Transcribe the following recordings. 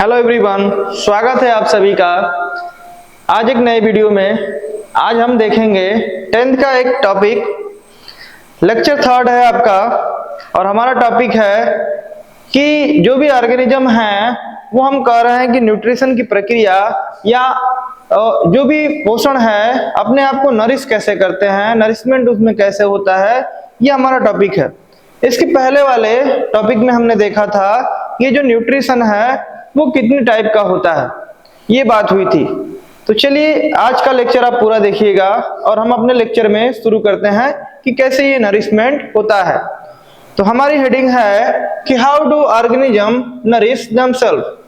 Hello everyone, स्वागत है आप सभी का आज एक नए वीडियो में। आज हम देखेंगे 10th का एक टॉपिक, लेक्चर 3 है आपका, और हमारा टॉपिक है कि जो भी ऑर्गेनिज्म है वो हम कह रहे हैं कि न्यूट्रिशन की प्रक्रिया या जो भी पोषण है अपने आप को नरिश कैसे करते हैं, नरिशमेंट उसमें कैसे होता है, ये हमारा टॉपिक है। इसके पहले वाले टॉपिक में हमने देखा था ये जो न्यूट्रिशन है वो कितनी टाइप का होता है, ये बात हुई थी। तो चलिए आज का लेक्चर आप पूरा देखिएगा और हम अपने लेक्चर में शुरू करते हैं कि कैसे ये नरिशमेंट होता है। तो हमारी हेडिंग है कि how do organism nourish themselves.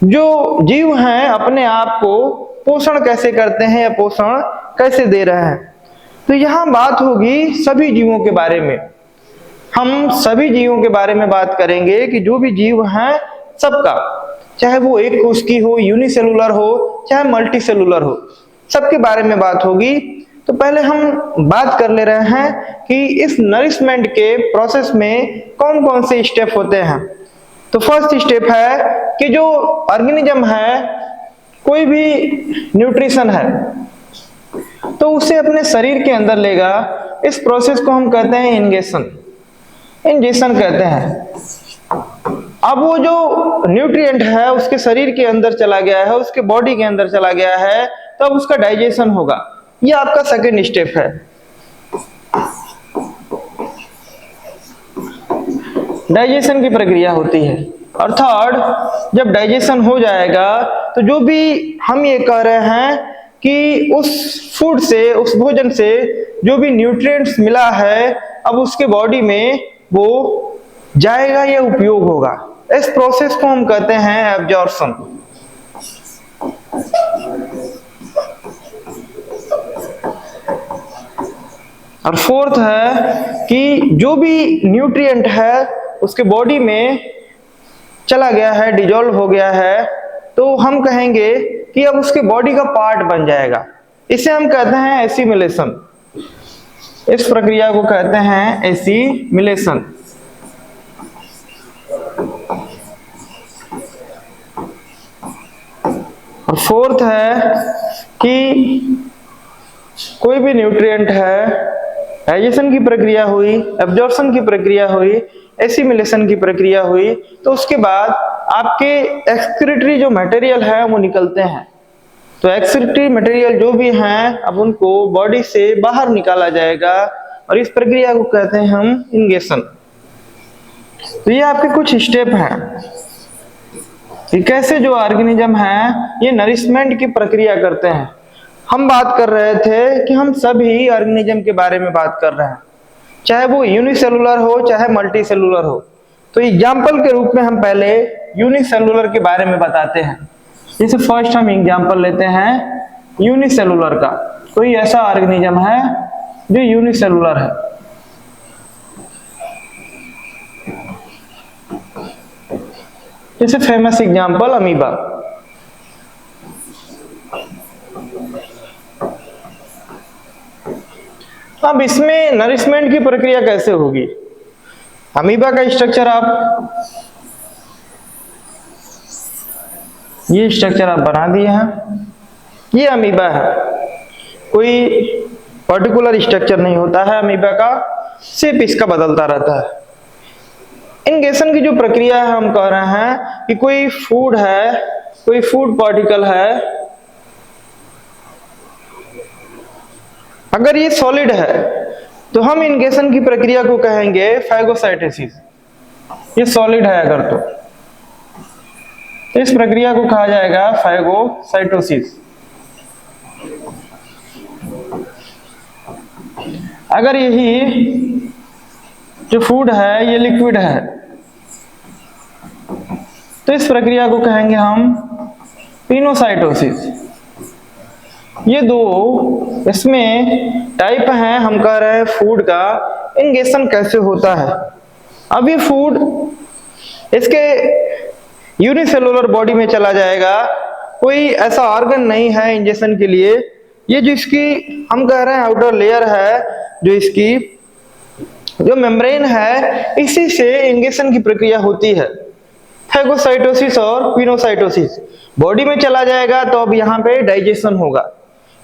जो जीव हैं अपने आप को पोषण कैसे करते हैं या पोषण कैसे दे रहे हैं। तो यहाँ बात होगी सभी जीवों के बारे में। हम सभी जीवों के बारे में बात करेंगे कि जो भी जीव हैं सबका, चाहे वो एक कोश की हो, यूनिसेलुलर हो, चाहे मल्टी सेलुलर हो, सबके बारे में बात होगी। तो पहले हम बात कर ले रहे हैं कि इस नरिशमेंट के प्रोसेस में कौन कौन से स्टेप होते हैं। तो फर्स्ट स्टेप है कि जो ऑर्गेनिज्म है, कोई भी न्यूट्रिशन है तो उसे अपने शरीर के अंदर लेगा। इस प्रोसेस को हम कहते हैं इंजेक्शन कहते हैं। अब वो जो न्यूट्रिएंट है उसके शरीर के अंदर चला गया है, उसके बॉडी के अंदर चला गया है, तब तो उसका डाइजेशन होगा। ये आपका सेकंड स्टेप है। डाइजेशन की प्रक्रिया होती है। और थर्ड, जब डाइजेशन हो जाएगा तो जो भी हम ये कह रहे हैं कि उस फूड से, उस भोजन से जो भी न्यूट्रिएंट्स मिला है अब उसके बॉडी में वो जाएगा या उपयोग होगा। इस प्रोसेस को हम कहते हैं एब्जॉर्प्शन। और फोर्थ है कि जो भी न्यूट्रिएंट है उसके बॉडी में चला गया है, डिजोल्व हो गया है, तो हम कहेंगे कि अब उसके बॉडी का पार्ट बन जाएगा। इसे हम कहते हैं एसिमिलेशन। इस प्रक्रिया को कहते हैं एसिमिलेशन। और फोर्थ है कि कोई भी न्यूट्रिएंट है, डाइजेशन की प्रक्रिया हुई, एब्जॉर्प्शन की प्रक्रिया हुई, एसिमिलेशन की प्रक्रिया हुई, तो उसके बाद आपके एक्सक्रीटरी जो मटेरियल है वो निकलते हैं। तो एक्सक्रीटरी मटेरियल जो भी हैं अब उनको बॉडी से बाहर निकाला जाएगा और इस प्रक्रिया को कहते हैं हम इंजेक्शन। तो ये आपके कुछ स्टेप हैं कि कैसे जो ऑर्गेनिज्म है ये नरिशमेंट की प्रक्रिया करते हैं। हम बात कर रहे थे कि हम सभी ऑर्गेनिज्म के बारे में बात कर रहे हैं, चाहे वो यूनिसेलुलर हो चाहे मल्टी सेलुलर हो। तो एग्जाम्पल के रूप में हम पहले यूनिसेलुलर के बारे में बताते हैं। जैसे फर्स्ट हम एग्जाम्पल लेते हैं यूनिसेलुलर का। कोई ऐसा ऑर्गेनिज्म है जो यूनिसेलुलर है, जैसे फेमस एग्जाम्पल अमीबा। अब इसमें नरिशमेंट की प्रक्रिया कैसे होगी। अमीबा का स्ट्रक्चर ये स्ट्रक्चर आप बना दिए हैं। ये अमीबा है, कोई पर्टिकुलर स्ट्रक्चर नहीं होता है अमीबा का, सिर्फ इसका बदलता रहता है। इंजेक्शन की जो प्रक्रिया है हम कह रहे हैं कि कोई फूड है, कोई फूड पार्टिकल है, अगर ये सॉलिड है तो हम इंजेक्शन की प्रक्रिया को कहेंगे फैगोसाइटोसिस। ये सॉलिड है अगर तो इस प्रक्रिया को कहा जाएगा फैगोसाइटोसिस। अगर यही जो फूड है ये लिक्विड है तो इस प्रक्रिया को कहेंगे हम पिनोसाइटोसिस। ये दो इसमें टाइप हैं। हम कह रहे हैं फूड का इंजेक्शन कैसे होता है। अब ये फूड इसके यूनिसेलुलर बॉडी में चला जाएगा, कोई ऐसा ऑर्गन नहीं है इंजेक्शन के लिए। ये जो इसकी हम कह रहे हैं आउटर लेयर है, जो इसकी जो मेम्ब्रेन है, इसी से इंजेक्शन की प्रक्रिया होती है। फैगोसाइटोसिस और पिनोसाइटोसिस। बॉडी में चला जाएगा तो अब यहाँ पे डाइजेशन होगा।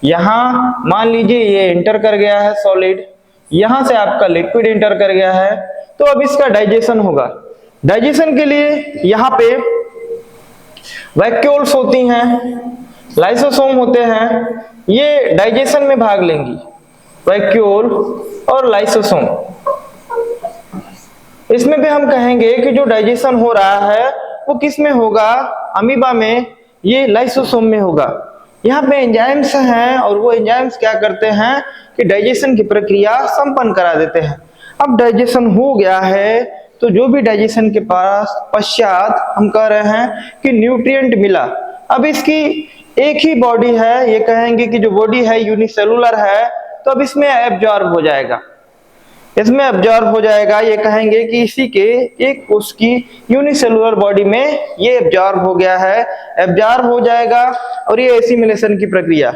यहाँ मान लीजिए ये इंटर कर गया है सॉलिड, यहाँ से आपका लिक्विड इंटर कर गया है, तो अब इसका डाइजेशन होगा। डाइजेशन के लिए यहाँ पे वैक्यूल्स होती हैं, लाइसोसोम होते हैं, ये डाइजेशन में भाग लेंगी, वैक्यूल और लाइसोसोम। इसमें भी हम कहेंगे कि जो डाइजेशन हो रहा है वो किस में होगा, अमीबा में, ये लाइसोसोम में होगा। यहाँ पे एंजाइम्स हैं और वो एंजाइम्स क्या करते हैं कि डाइजेशन की प्रक्रिया संपन्न करा देते हैं। अब डाइजेशन हो गया है तो जो भी डाइजेशन के पास पश्चात हम कह रहे हैं कि न्यूट्रिएंट मिला, अब इसकी एक ही बॉडी है, ये कहेंगे कि जो बॉडी है यूनिसेलुलर है, तो अब इसमें एब्जॉर्ब हो जाएगा, इसमें एब्जॉर्ब हो जाएगा। ये कहेंगे कि इसी के एक उसकी यूनिसेलुलर बॉडी में ये एब्जॉर्ब हो गया है, एब्जॉर्ब हो जाएगा और ये एसिमिलेशन की प्रक्रिया,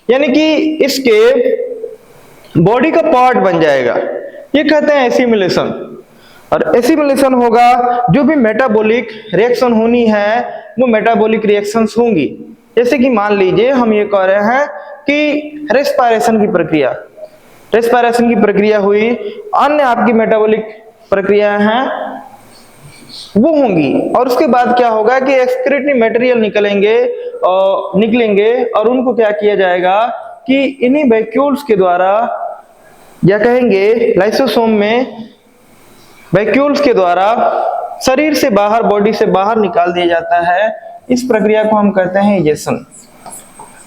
यानी कि इसके बॉडी का पार्ट बन जाएगा, ये कहते हैं एसिमिलेशन। और एसिमिलेशन होगा, जो भी मेटाबॉलिक रिएक्शन होनी है वो मेटाबॉलिक रिएक्शंस होंगी। जैसे कि मान लीजिए हम ये कह रहे हैं कि रेस्पिरेशन की प्रक्रिया, रेस्पिरेशन की प्रक्रिया हुई, अन्य आपकी मेटाबॉलिक प्रक्रियाएं हैं वो होंगी, और उसके बाद क्या होगा कि एक्सक्रीटरी मटेरियल निकलेंगे और उनको क्या किया जाएगा कि इन्हीं वैक्यूल्स के द्वारा, या कहेंगे लाइसोसोम में वैक्यूल्स के द्वारा शरीर से बाहर, बॉडी से बाहर निकाल दिया जाता है। इस प्रक्रिया को हम कहते हैं इजेशन।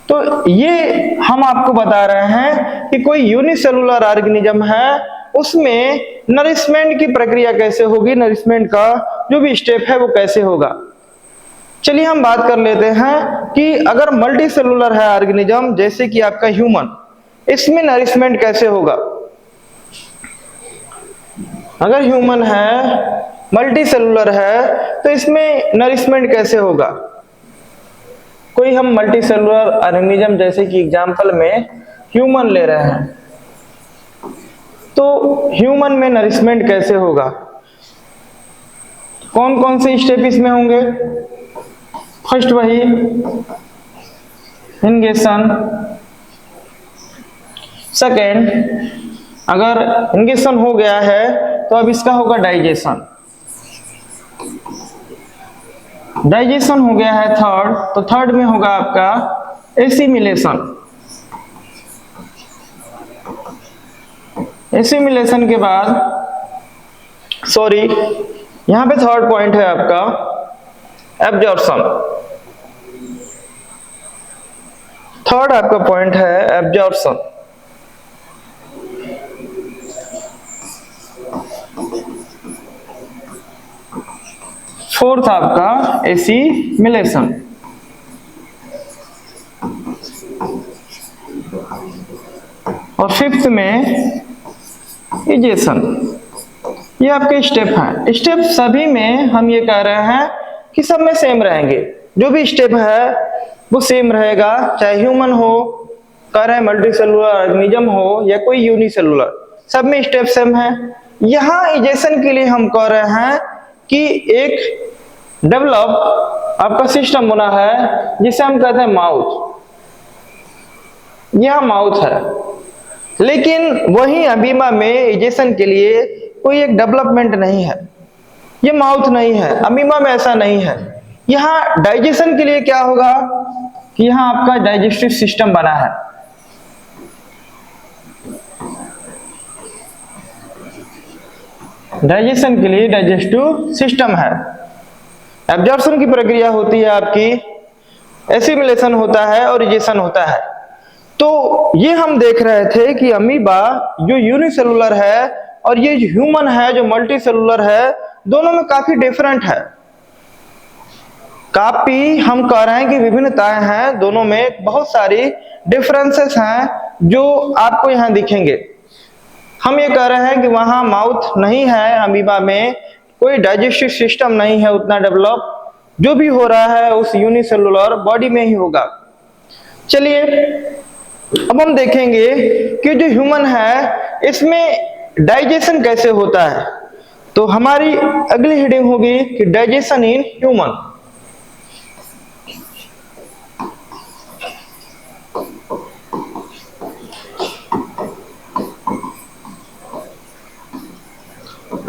तो ये हम आपको बता रहे हैं कि कोई यूनिसेलुलर ऑर्गेनिज्म है, उसमें नरिशमेंट की प्रक्रिया कैसे होगी, नरिशमेंट का जो भी स्टेप है वो कैसे होगा। चलिए हम बात कर लेते हैं कि अगर मल्टी सेलुलर है ऑर्गेनिज्म, जैसे कि आपका ह्यूमन, इसमें नरिशमेंट कैसे होगा। अगर ह्यूमन है, मल्टी सेलुलर है, तो इसमें नरिशमेंट कैसे होगा। कोई हम मल्टी सेलुलर ऑर्गेनिज्म जैसे कि एग्जांपल में ह्यूमन ले रहे हैं, तो ह्यूमन में नरिशमेंट कैसे होगा, कौन कौन से स्टेप इसमें होंगे। फर्स्ट वही इंगेशन, सेकेंड अगर इंगेशन हो गया है तो अब इसका होगा डाइजेशन, डाइजेशन हो गया है थर्ड, तो थर्ड में होगा आपका एसिमिलेशन, एसिमिलेशन के बाद यहां पे थर्ड पॉइंट है आपका एब्जॉर्प्शन, थर्ड आपका पॉइंट है एब्जॉर्प्शन। फोर्थ आपका एसिमिलेशन, और फिफ्थ में इजेशन। ये आपके स्टेप हैं। स्टेप सभी में हम ये कह रहे हैं कि सब में सेम रहेंगे, जो भी स्टेप है वो सेम रहेगा, चाहे ह्यूमन हो, कह रहे हैं मल्टी सेलुलर ऑर्गेनिज्म हो या कोई यूनिसेलुलर, सब में स्टेप सेम है। यहाँ इजेशन के लिए हम कह रहे हैं कि एक डेवलप आपका सिस्टम बना है जिसे हम कहते हैं माउथ, यह माउथ है, लेकिन वही अमीबा में इजेशन के लिए कोई एक डेवलपमेंट नहीं है, ये माउथ नहीं है, अमीबा में ऐसा नहीं है। यहाँ डाइजेशन के लिए क्या होगा कि यहाँ आपका डाइजेस्टिव सिस्टम बना है, डाइजेशन के लिए डाइजेस्टिव सिस्टम है। एब्जॉर्प्शन की प्रक्रिया होती है आपकी, एसिमिलेशन होता है और इजेशन होता है। तो ये हम देख रहे थे कि अमीबा जो यूनिसेलुलर है और ये ह्यूमन है जो मल्टी सेलुलर है, दोनों में काफी डिफरेंट है, काफी हम कह रहे हैं कि विभिन्नताएं हैं, दोनों में बहुत सारी डिफरेंसेस हैं जो आपको यहाँ दिखेंगे। हम ये कह रहे हैं कि वहां माउथ नहीं है, अमीबा में कोई डाइजेस्टिव सिस्टम नहीं है उतना डेवलप, जो भी हो रहा है उस यूनिसेलुलर बॉडी में ही होगा। चलिए अब हम देखेंगे कि जो ह्यूमन है इसमें डाइजेशन कैसे होता है। तो हमारी अगली हेडिंग होगी कि डाइजेशन इन ह्यूमन।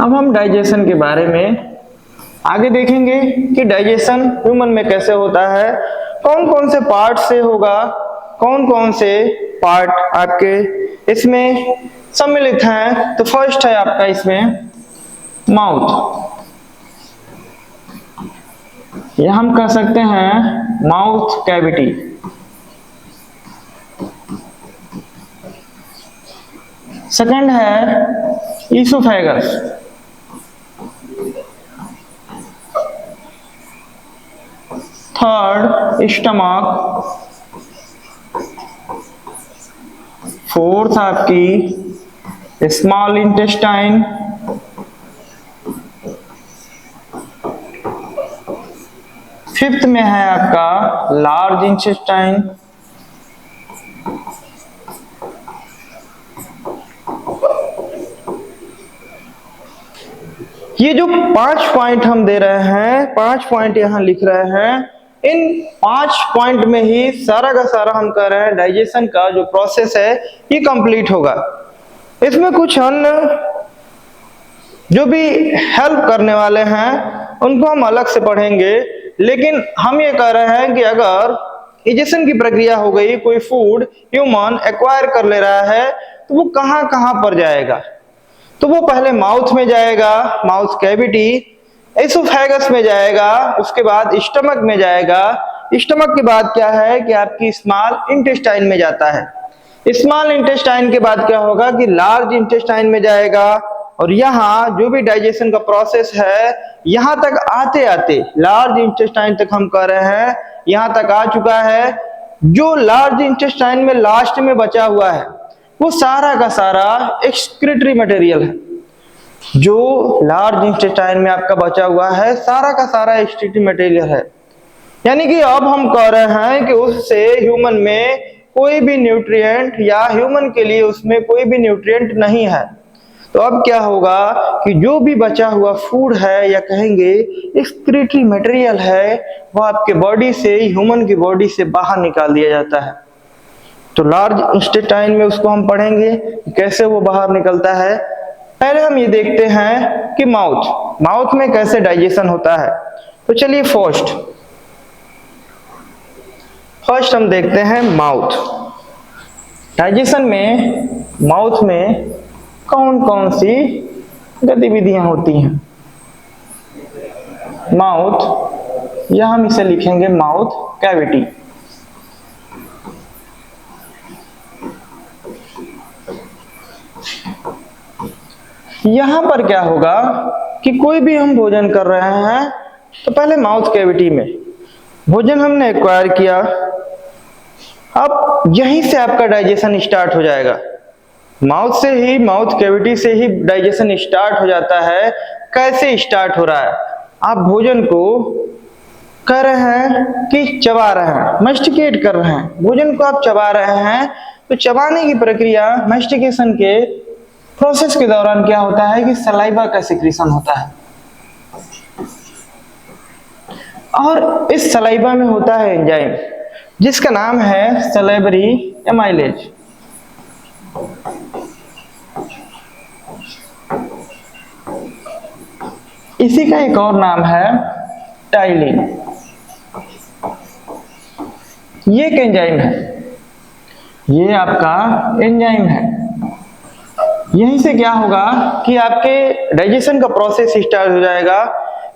अब हम डाइजेशन के बारे में आगे देखेंगे कि डाइजेशन ह्यूमन में कैसे होता है, कौन कौन से पार्ट से होगा, कौन कौन से पार्ट आपके इसमें सम्मिलित हैं। तो फर्स्ट है आपका इसमें माउथ, या हम कह सकते हैं माउथ कैविटी। सेकंड है ईसोफेगस, थर्ड स्टमक, फोर्थ आपकी स्मॉल इंटेस्टाइन, फिफ्थ में है आपका लार्ज इंटेस्टाइन, ये जो 5 पॉइंट हम दे रहे हैं, 5 पॉइंट यहां लिख रहे हैं, इन 5 पॉइंट में ही सारा का सारा हम कह रहे हैं डाइजेशन का जो प्रोसेस है ये कंप्लीट होगा। इसमें कुछ अन्य जो भी हेल्प करने वाले हैं उनको हम अलग से पढ़ेंगे, लेकिन हम ये कह रहे हैं कि अगर डाइजेशन की प्रक्रिया हो गई, कोई फूड ह्यूमन एक्वायर कर ले रहा है, तो वो कहां कहां पर जाएगा। तो वो पहले माउथ में जाएगा, माउथ कैविटी, एसोफेगस में जाएगा, उसके बाद स्टमक में जाएगा, स्टमक के बाद क्या है कि आपकी स्मॉल इंटेस्टाइन में जाता है, स्मॉल इंटेस्टाइन के बाद क्या होगा कि लार्ज इंटेस्टाइन में जाएगा, और यहाँ जो भी डाइजेशन का प्रोसेस है यहाँ तक आते आते लार्ज इंटेस्टाइन तक हम कह रहे हैं यहाँ तक आ चुका है। जो लार्ज इंटेस्टाइन में लास्ट में बचा हुआ है वो सारा का सारा एक्सक्रीटरी मटेरियल है। जो लार्ज इंटेस्टाइन में आपका बचा हुआ है सारा का सारा एक्सक्रीटरी मटेरियल है, यानी कि अब हम कह रहे हैं कि उससे ह्यूमन में कोई भी न्यूट्रिएंट या ह्यूमन के लिए उसमें कोई भी न्यूट्रिएंट नहीं है। तो अब क्या होगा कि जो भी बचा हुआ फूड है या कहेंगे एक्सक्रीटरी मटेरियल है वो आपके बॉडी से, ह्यूमन की बॉडी से बाहर निकाल दिया जाता है। तो लार्ज इंटेस्टाइन में उसको हम पढ़ेंगे कैसे वो बाहर निकलता है। पहले हम ये देखते हैं कि माउथ में कैसे डाइजेशन होता है। तो चलिए फर्स्ट हम देखते हैं माउथ। डाइजेशन में माउथ में कौन कौन सी गतिविधियां होती हैं। माउथ, या हम इसे लिखेंगे माउथ कैविटी। यहां पर क्या होगा कि कोई भी हम भोजन कर रहे हैं तो पहले माउथ कैविटी में भोजन हमने एक्वायर किया, अब यहीं से आपका डाइजेशन स्टार्ट हो जाएगा। माउथ से ही, माउथ कैविटी से ही डाइजेशन स्टार्ट हो जाता है। कैसे स्टार्ट हो रहा है, आप भोजन को कर रहे हैं कि चबा रहे हैं, मैस्टिकेट कर रहे हैं, भोजन को आप चबा रहे हैं। तो चबाने की प्रक्रिया, मैस्टिकेशन के प्रोसेस के दौरान क्या होता है कि सलाइवा का सिक्रीशन होता है, और इस सलाइवा में होता है एंजाइम जिसका नाम है सलाइवरी एमाइलेज। इसी का एक और नाम है टाइलिन। ये एक एंजाइम है, ये आपका एंजाइम है। यहीं से क्या होगा कि आपके डाइजेशन का प्रोसेस स्टार्ट हो जाएगा।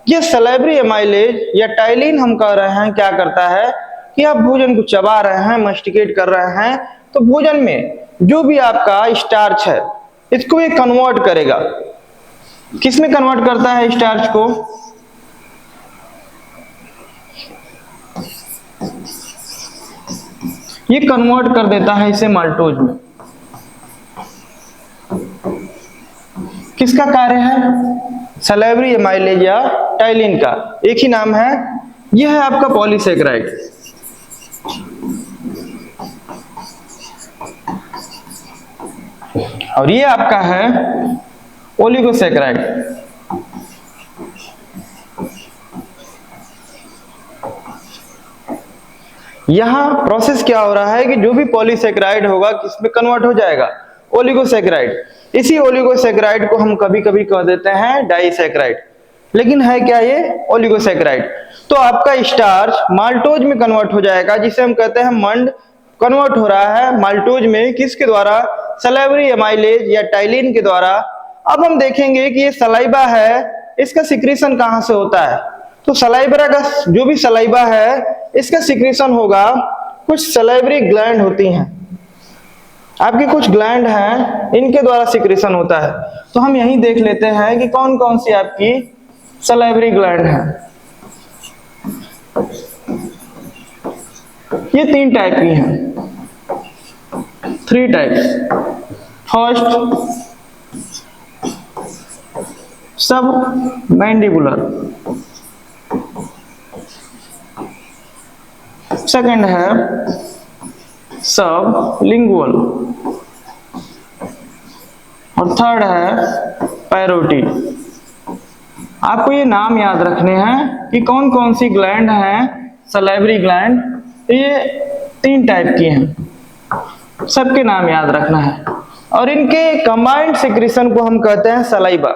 ये सलाइवरी एमाइलेज या टाइलिन हम कह रहे हैं क्या करता है कि आप भोजन को चबा रहे हैं, मैस्टिकेट कर रहे हैं, तो भोजन में जो भी आपका स्टार्च है इसको ये कन्वर्ट करेगा। किसमें कन्वर्ट करता है स्टार्च को, ये कन्वर्ट कर देता है इसे माल्टोज में। किसका कार्य है, सलाइवरी एमाइलेज या टाइलिन का, एक ही नाम है। यह है आपका पॉलीसेकेराइड। और ये आपका है ओलिगोसेकेराइड। यहाँ प्रोसेस क्या हो रहा है कि जो भी पॉलीसेकेराइड होगा किसमें कन्वर्ट हो जाएगा, ओलिगोसेकेराइड। इसी ओलिगोसेकेराइड को हम कभी कभी कह देते हैं डाइसेकेराइड, लेकिन है क्या ये, ओलिगोसेकेराइड। तो आपका स्टार्च माल्टोज में कन्वर्ट हो जाएगा, जिसे हम कहते हैं मंड, कन्वर्ट हो रहा है माल्टोज में, किसके द्वारा, सलाइवरी एमाइलेज या टाइलिन के द्वारा। अब हम देखेंगे कि ये सलाइवा है, इसका सिक्रीशन कहाँ से होता है। तो सलाइवरा का जो भी सलाइवा है इसका सिक्रीशन होगा, कुछ सलाइवरी ग्लैंड होती हैं, आपकी कुछ ग्लैंड हैं, इनके द्वारा सिक्रीशन होता है। तो हम यही देख लेते हैं कि कौन कौन सी आपकी सलाइवरी ग्लैंड है। ये 3 टाइप की हैं, 3 टाइप्स। फर्स्ट सब मैंडिबुलर, सेकंड है सब लिंगुअल, और थर्ड है पैरोटिड। आपको ये नाम याद रखने हैं कि कौन कौन सी ग्लैंड हैं सलाइवरी ग्लैंड। ये 3 टाइप की हैं, सबके नाम याद रखना है। और इनके कंबाइंड सिक्रीशन को हम कहते हैं सलाइवा।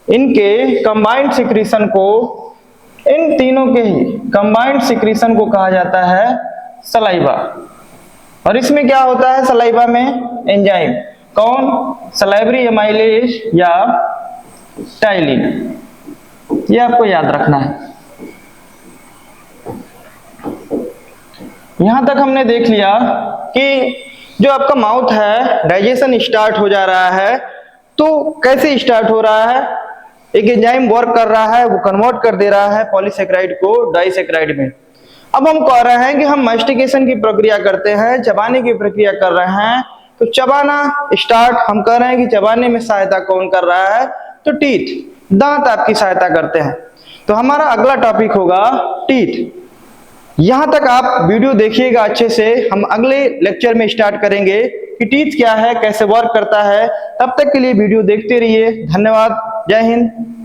इनके कंबाइंड सिक्रीशन को, इन तीनों के ही कंबाइंड सिक्रीशन को कहा जाता है सलाइवा। और इसमें क्या होता है सलाइवा में, एंजाइम, कौन, सलाइवरी एमाइलेज या टाइलिन। ये आपको याद रखना है। यहां तक हमने देख लिया कि जो आपका माउथ है, डाइजेशन स्टार्ट हो जा रहा है। तो कैसे स्टार्ट हो रहा है, एक एंजाइम वर्क कर रहा है, वो कन्वर्ट कर दे रहा है पॉलीसेकेराइड को डाइसेकेराइड में। अब हम कह रहे हैं कि हम मैस्टिकेशन की प्रक्रिया करते हैं, चबाने की प्रक्रिया कर रहे हैं। तो चबाना स्टार्ट, हम कह रहे हैं कि चबाने में सहायता कौन कर रहा है, तो टीथ, दांत आपकी सहायता करते हैं। तो हमारा अगला टॉपिक होगा टीथ। यहां तक आप वीडियो देखिएगा अच्छे से, हम अगले लेक्चर में स्टार्ट करेंगे कि टीथ क्या है, कैसे वर्क करता है। तब तक के लिए वीडियो देखते रहिए। धन्यवाद, जय हिंद।